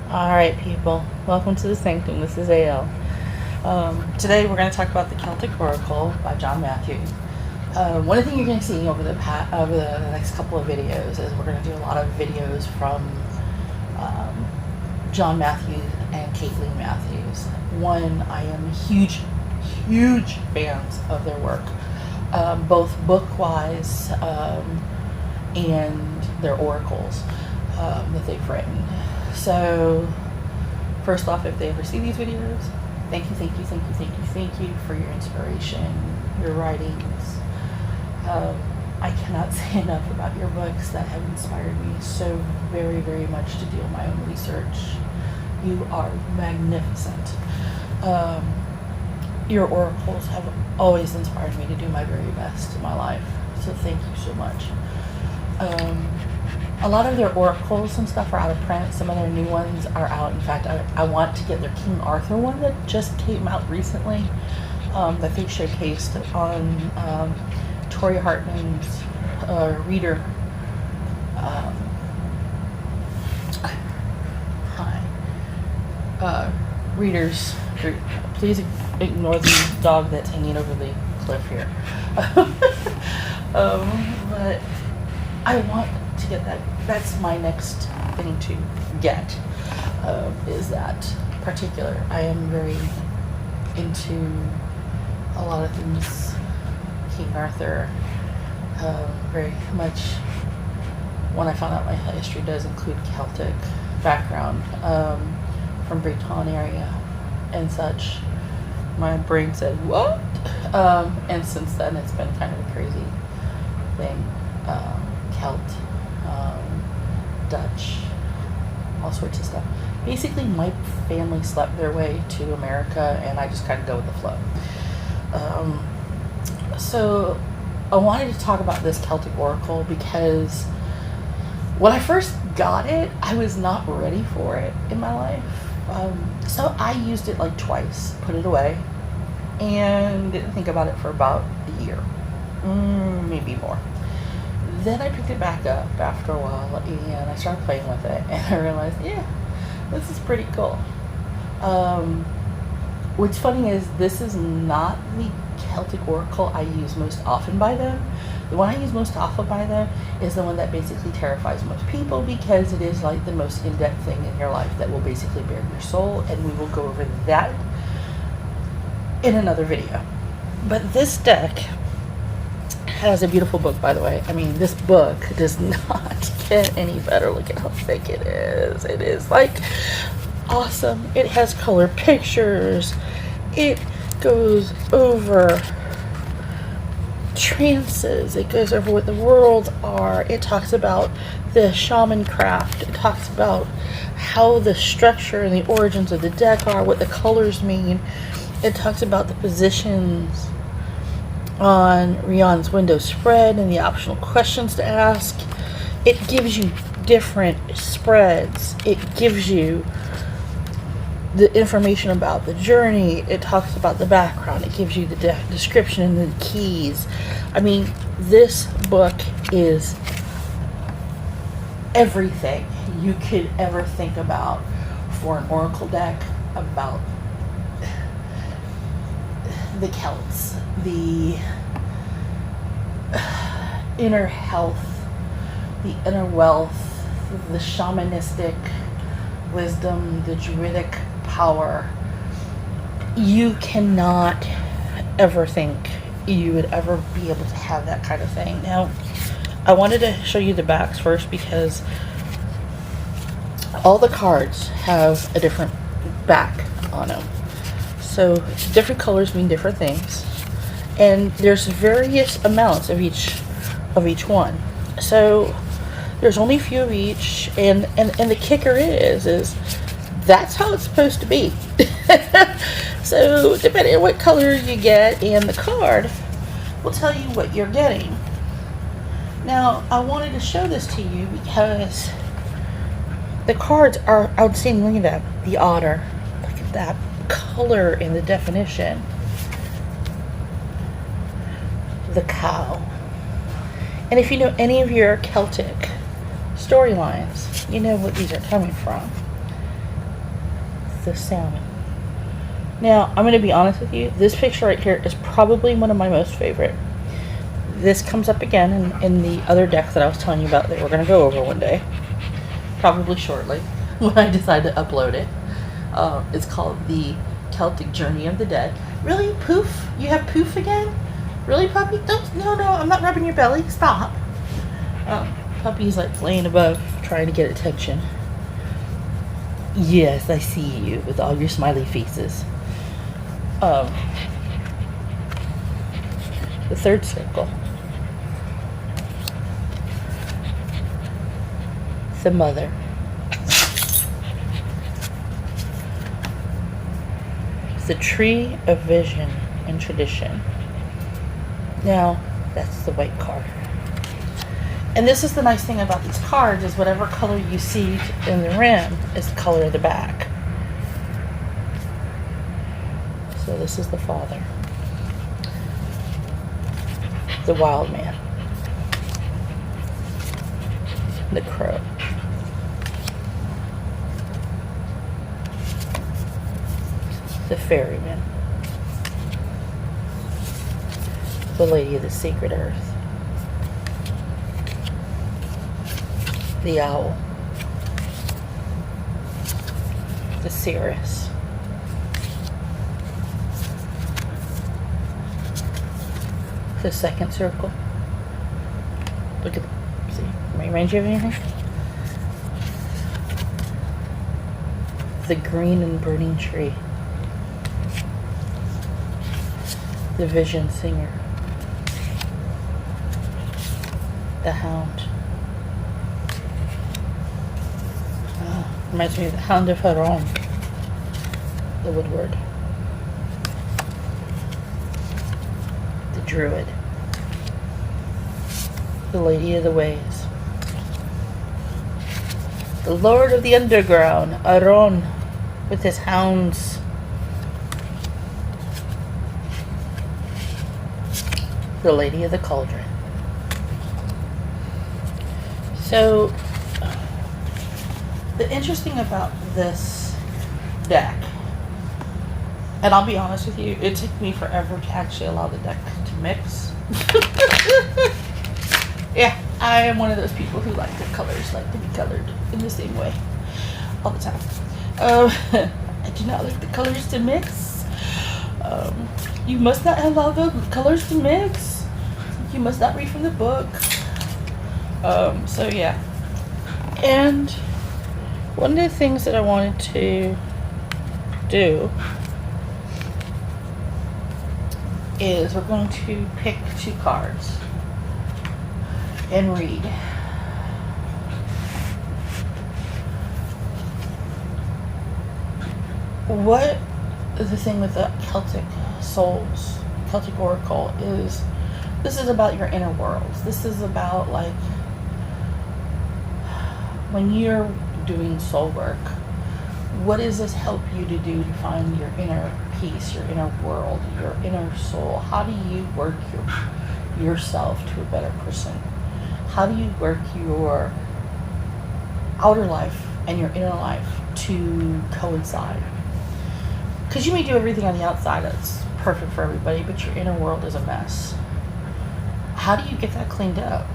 Alright, people, welcome to the Sanctum. This is AL. Today we're going to talk about the Celtic Oracle by John Matthews. One thing you're going to see over the next couple of videos is we're going to do a lot of videos from John Matthews and Caitlin Matthews. One, I am huge fans of their work, both book-wise and their oracles that they've written. So, first off, if they ever see these videos, thank you for your inspiration, your writings. I cannot say enough about your books that have inspired me so very much to do my own research. You are magnificent. Your oracles have always inspired me to do my very best in my life, so thank you so much. A lot of their oracles and stuff are out of print. Some of their new ones are out. In fact, I want to get their King Arthur one that just came out recently, that they showcased on Tori Hartman's reader. Readers group. Please ignore the dog that's hanging over the cliff here. But I want to get that. That's my next thing to get, is that particular. I am very into a lot of things King Arthur, very much. When I found out my history does include Celtic background, from Breton area and such, my brain said, what? And since then it's been kind of a crazy thing. Celt, Dutch, all sorts of stuff. Basically, my family slept their way to America, and I just kind of go with the flow. So I wanted to talk about this Celtic Oracle because when I first got it, I was not ready for it in my life. So I used it like twice, put it away, and didn't think about it for about a year, maybe more. Then I picked it back up after a while, and I started playing with it, and I realized, yeah, this is pretty cool. What's funny is this is not the Celtic Oracle I use most often by them. The one I use most often by them is the one that basically terrifies most people, because it is like the most in-depth thing in your life that will basically bare your soul, and we will go over that in another video. But this deck has a beautiful book, by the way. I mean, this book does not get any better. Look at how thick it is. It is like awesome. It has color pictures. It goes over trances. It goes over what the worlds are. It talks about the shaman craft. It talks about how the structure and the origins of the deck are, what the colors mean. It talks about the positions on Rion's window spread and the optional questions to ask. It gives you different spreads. It gives you the information about the journey. It talks about the background. It gives you the description and the keys. I mean, this book is everything you could ever think about for an oracle deck about the Celts, the inner health, the inner wealth, the shamanistic wisdom, the druidic power. You cannot ever think you would ever be able to have that kind of thing. Now, I wanted to show you the backs first because all the cards have a different back on them. So different colors mean different things, and there's various amounts of each one. So there's only a few of each, and the kicker is that's how it's supposed to be. So depending on what color you get, and the card will tell you what you're getting. Now, I wanted to show this to you because the cards are outstanding. Look at that, the otter. Look at that color in the definition. The cow. And if you know any of your Celtic storylines, you know what these are coming from. the salmon. Now, I'm going to be honest with you. This picture right here is probably one of my most favorite. This comes up again in the other deck that I was telling you about that we're going to go over one day. Probably shortly, when I decide to upload it. It's called the Celtic Journey of the Dead. Really, Poof? You have Poof again? Really, Puppy? No, I'm not rubbing your belly. Stop. Puppy's like laying above, trying to get attention. Yes, I see you with all your smiley faces. The third circle. The mother. The tree of vision and tradition. Now, that's the white card. And this is the nice thing about these cards, is whatever color you see in the rim is the color of the back. So this is the father. The wild man. The crow. The ferryman. The lady of the sacred earth. The owl. The cirrus. The second circle. Look at the, see, reminds you of anything? The green and burning tree. The vision singer. The hound. Reminds me of the Hound of Haron. The woodward. The druid. The lady of the ways. The lord of the underground, Aron, with his hounds. The lady of the cauldron. So, the interesting about this deck, and I'll be honest with you, it took me forever to actually allow the deck to mix. Yeah, I am one of those people who like their colors like to be colored in the same way all the time. I do not like the colors to mix. You must not allow the colors to mix. You must not read from the book. So yeah. And one of the things that I wanted to do is we're going to pick 2 cards and read. What the thing with the Celtic souls, Celtic Oracle, is this is about your inner worlds. This is about, like, when you're doing soul work, what does this help you to do to find your inner peace, your inner world, your inner soul? How do you work yourself to a better person? How do you work your outer life and your inner life to coincide? Because you may do everything on the outside that's perfect for everybody, but your inner world is a mess. How do you get that cleaned up?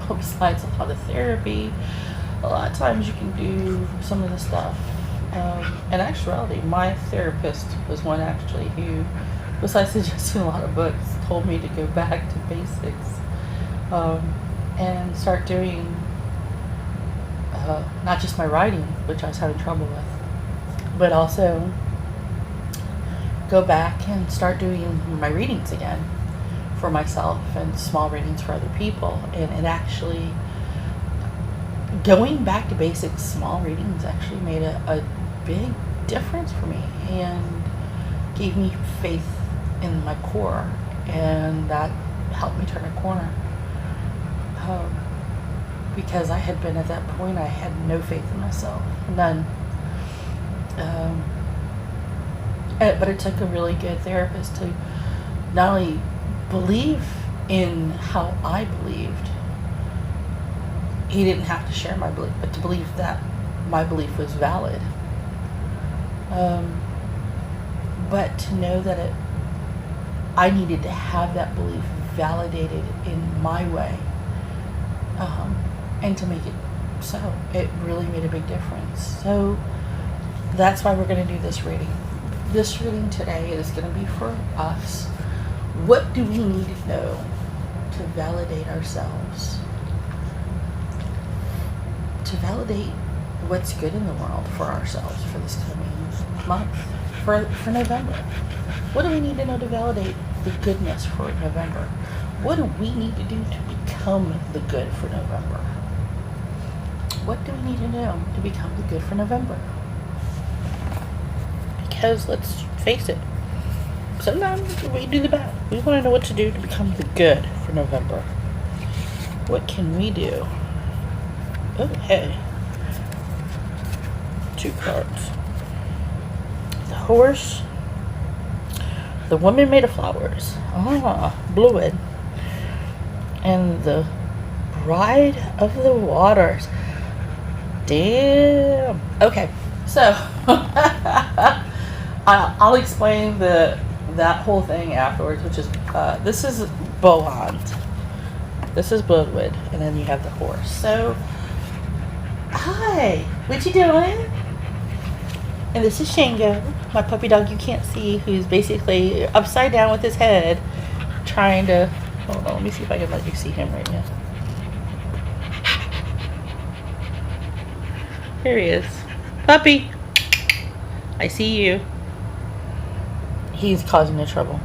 Besides a lot of therapy, a lot of times you can do some of the stuff. In actuality, my therapist was one actually who, besides suggesting a lot of books, told me to go back to basics and start doing not just my writing, which I was having trouble with, but also go back and start doing my readings again for myself and small readings for other people. And actually going back to basics, small readings actually made a big difference for me and gave me faith in my core, and that helped me turn a corner. Because I had been at that point, I had no faith in myself, none. But it took a really good therapist to not only believe in how I believed he didn't have to share my belief, but to believe that my belief was valid. But to know that I needed to have that belief validated in my way, and to make it so. It really made a big difference. So that's why we're going to do this reading. This reading today is going to be for us. What do we need to know to validate ourselves? To validate what's good in the world for ourselves for this coming month, for November. What do we need to know to validate the goodness for November? What do we need to do to become the good for November? What do we need to know to become the good for November? Because let's face it, sometimes we do the bad. We want to know what to do to become the good for November. What can we do? Oh, hey. 2 cards. The horse. The woman made of flowers. Bluid. And the bride of the waters. Damn. Okay, so I'll explain that whole thing afterwards, which is this is Bohand. This is Bloodwood, and then you have the horse. So, hi, what you doing? And this is Shango, my puppy dog you can't see, who's basically upside down with his head, trying to. Hold on, let me see if I can let you see him right now. Here he is. Puppy! I see you. He's causing the trouble.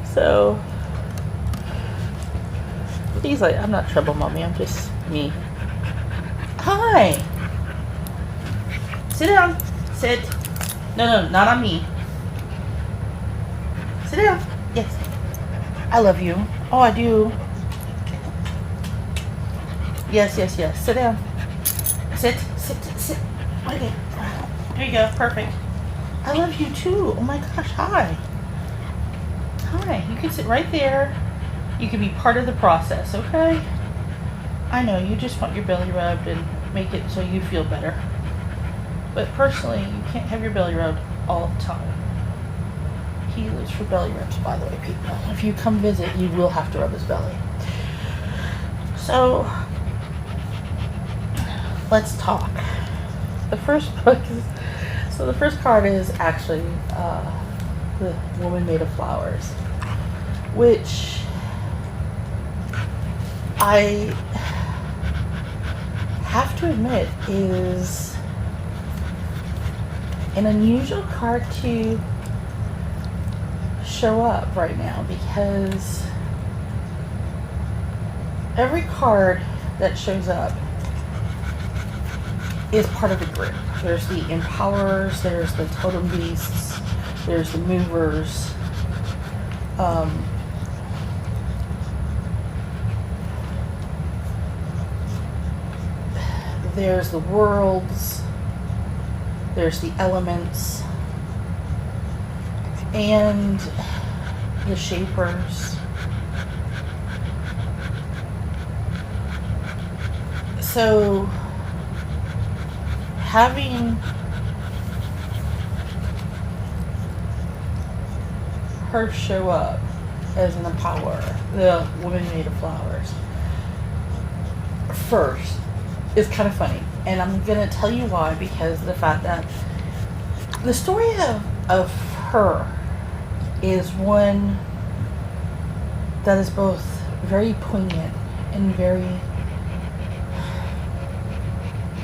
So, he's like, I'm not trouble, mommy. I'm just me. Hi! Sit down. Sit. No, not on me. Sit down. Yes. I love you. Oh, I do. Yes. Sit down. Sit. Okay. There you go. Perfect. I love you too. Oh my gosh. Hi. You can sit right there. You can be part of the process, okay? I know you just want your belly rubbed and make it so you feel better. But personally, you can't have your belly rubbed all the time. He lives for belly rubs, by the way, people. If you come visit, you will have to rub his belly. So, let's talk. The first card is actually the woman made of flowers, which I have to admit is an unusual card to show up right now, because every card that shows up is part of a group. There's the empowerers, there's the totem beasts, there's the movers, there's the worlds, there's the elements, and the shapers. So having her show up as an empowerer, the woman made of flowers, first is kind of funny. And I'm going to tell you why, because of the fact that the story of her is one that is both very poignant and very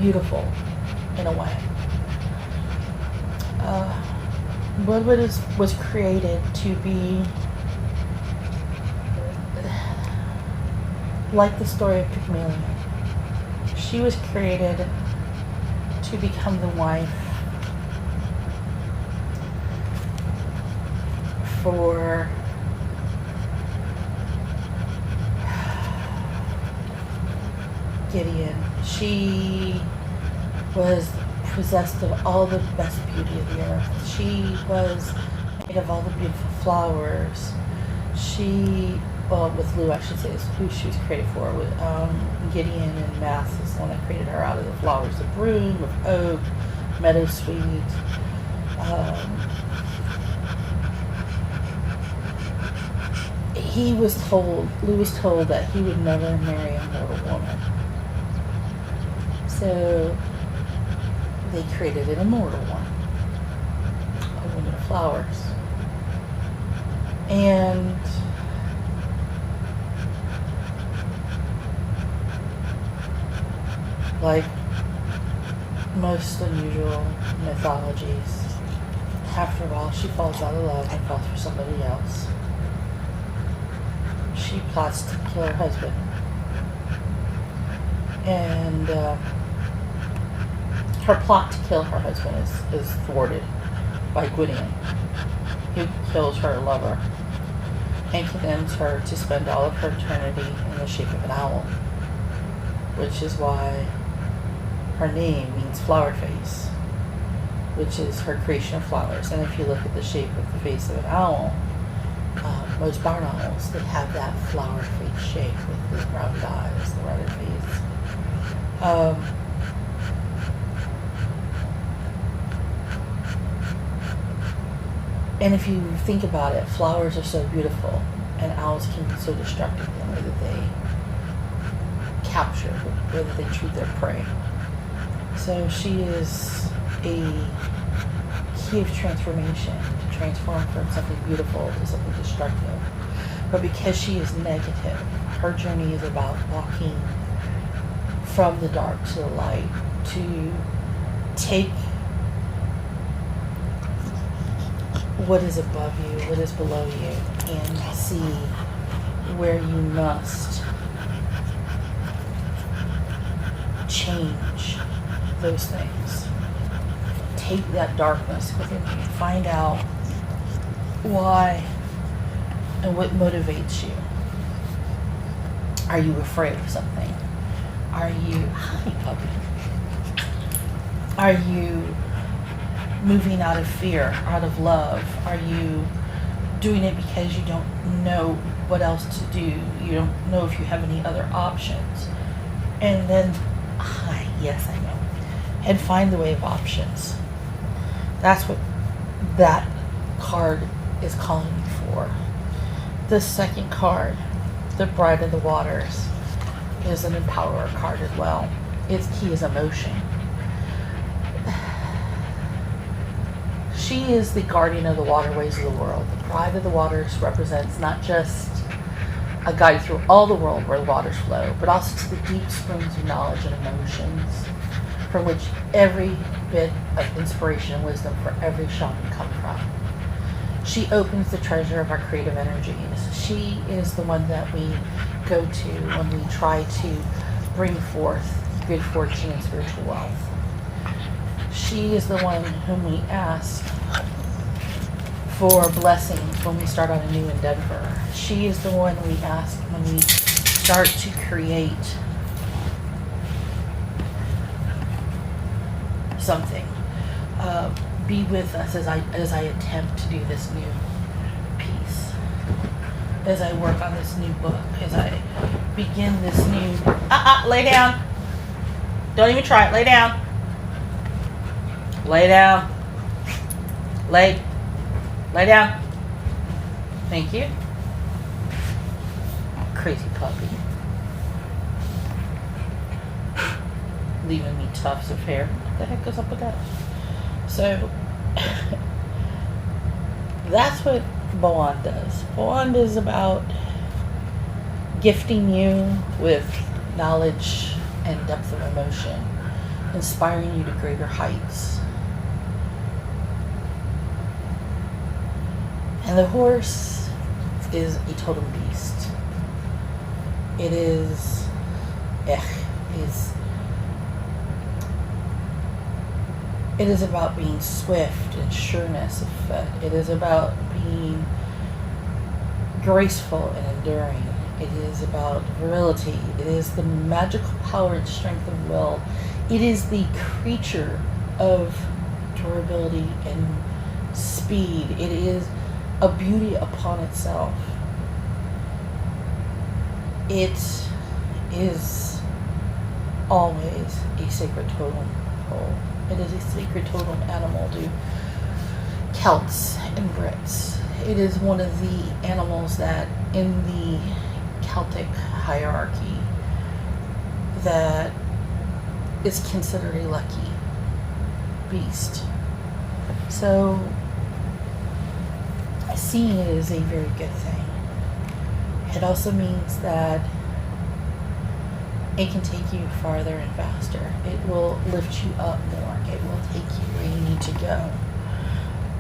beautiful in a way. Bloodwood was created to be like the story of Pygmalion. She was created to become the wife for Gideon. She was possessed of all the best beauty of the earth. She was made of all the beautiful flowers. She well, with Lou, I should say, is who she was created for. With Gideon and Mass is the one that created her out of the flowers of broom, of oak, meadowsweet. Lou was told that he would never marry a mortal woman. So they created an immortal one, a woman of flowers. And like most unusual mythologies, after a while she falls out of love and falls for somebody else. She plots to kill her husband. And her plot to kill her husband is thwarted by Gwydion, who kills her lover and condemns her to spend all of her eternity in the shape of an owl, which is why her name means flower face, which is her creation of flowers. And if you look at the shape of the face of an owl, most barn owls, they have that flower face shape with the round eyes, the rounded face. And if you think about it, flowers are so beautiful, and owls can be so destructive in the way that they capture, the way that they treat their prey. So she is a key of transformation, to transform from something beautiful to something destructive. But because she is negative, her journey is about walking from the dark to the light, to take what is above you, what is below you, and see where you must change those things. Take that darkness within you, find out why and what motivates you. Are you afraid of something? Are you, hi puppy, are you moving out of fear, out of love? Are you doing it because you don't know what else to do? You don't know if you have any other options. And then, yes, I know. And find the way of options. That's what that card is calling you for. The second card, the Bride of the Waters, is an empowerer card as well. Its key is emotion. She is the guardian of the waterways of the world. The Bride of the Waters represents not just a guide through all the world where the waters flow, but also to the deep springs of knowledge and emotions, from which every bit of inspiration and wisdom for every shaman come from. She opens the treasure of our creative energies. She is the one that we go to when we try to bring forth good fortune and spiritual wealth. She is the one whom we ask for blessings when we start on a new endeavor. She is the one we ask when we start to create something. Be with us as I attempt to do this new piece, as I work on this new book, as I begin this new... lay down. Don't even try it. Lay down. Lay down. Lay down. Thank you. Crazy puppy. Leaving me tufts of hair. What the heck goes up with that? So, that's what Boan does. Boan is about gifting you with knowledge and depth of emotion, inspiring you to greater heights. And the horse is a totem beast. It is it is about being swift and sureness of foot. It is about being graceful and enduring. It is about virility. It is the magical power and strength of will. It is the creature of durability and speed. It is a beauty upon itself. it is always a sacred totem pole. It is a sacred totem animal to Celts and Brits. It is one of the animals that in the Celtic hierarchy that is considered a lucky beast. So seeing it is a very good thing. It also means that it can take you farther and faster. It will lift you up more. It will take you where you need to go.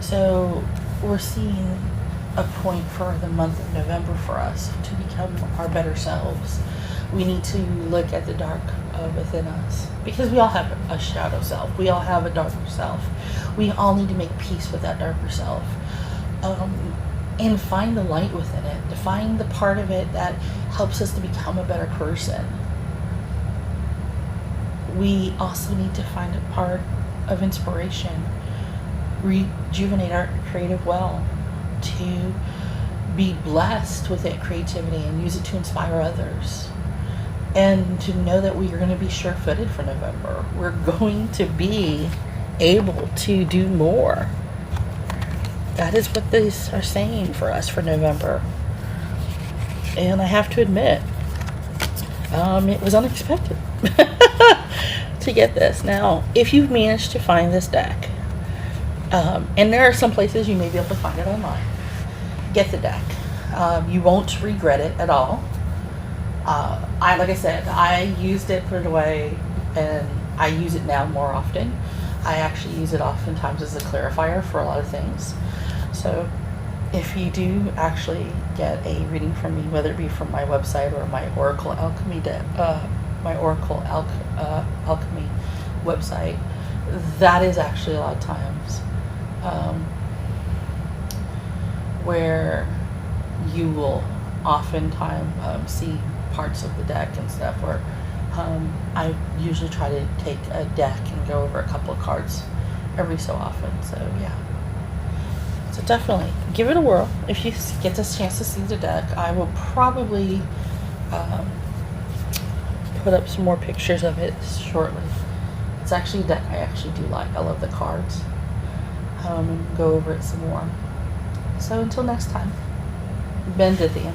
So we're seeing a point for the month of November for us to become our better selves. We need to look at the dark within us, because we all have a shadow self. We all have a darker self. We all need to make peace with that darker self, and find the light within it, to find the part of it that helps us to become a better person. We also need to find a part of inspiration, rejuvenate our creative well, to be blessed with that creativity and use it to inspire others. And to know that we are going to be sure-footed for November. We're going to be able to do more. That is what these are saying for us for November. And I have to admit, it was unexpected to get this. Now, if you've managed to find this deck, and there are some places you may be able to find it online, get the deck. You won't regret it at all. Like I said, I used it, put it away, and I use it now more often. I actually use it oftentimes as a clarifier for a lot of things. So if you do actually get a reading from me, whether it be from my website or my Oracle Alchemy Alchemy website, that is actually a lot of times where you will oftentimes see parts of the deck and stuff, or I usually try to take a deck and go over a couple of cards every so often. So yeah, so definitely give it a whirl. If you get this chance to see the deck, I will probably put up some more pictures of it shortly. It's actually a deck I actually do like. I love the cards. And go over it some more. So until next time, Bendithian.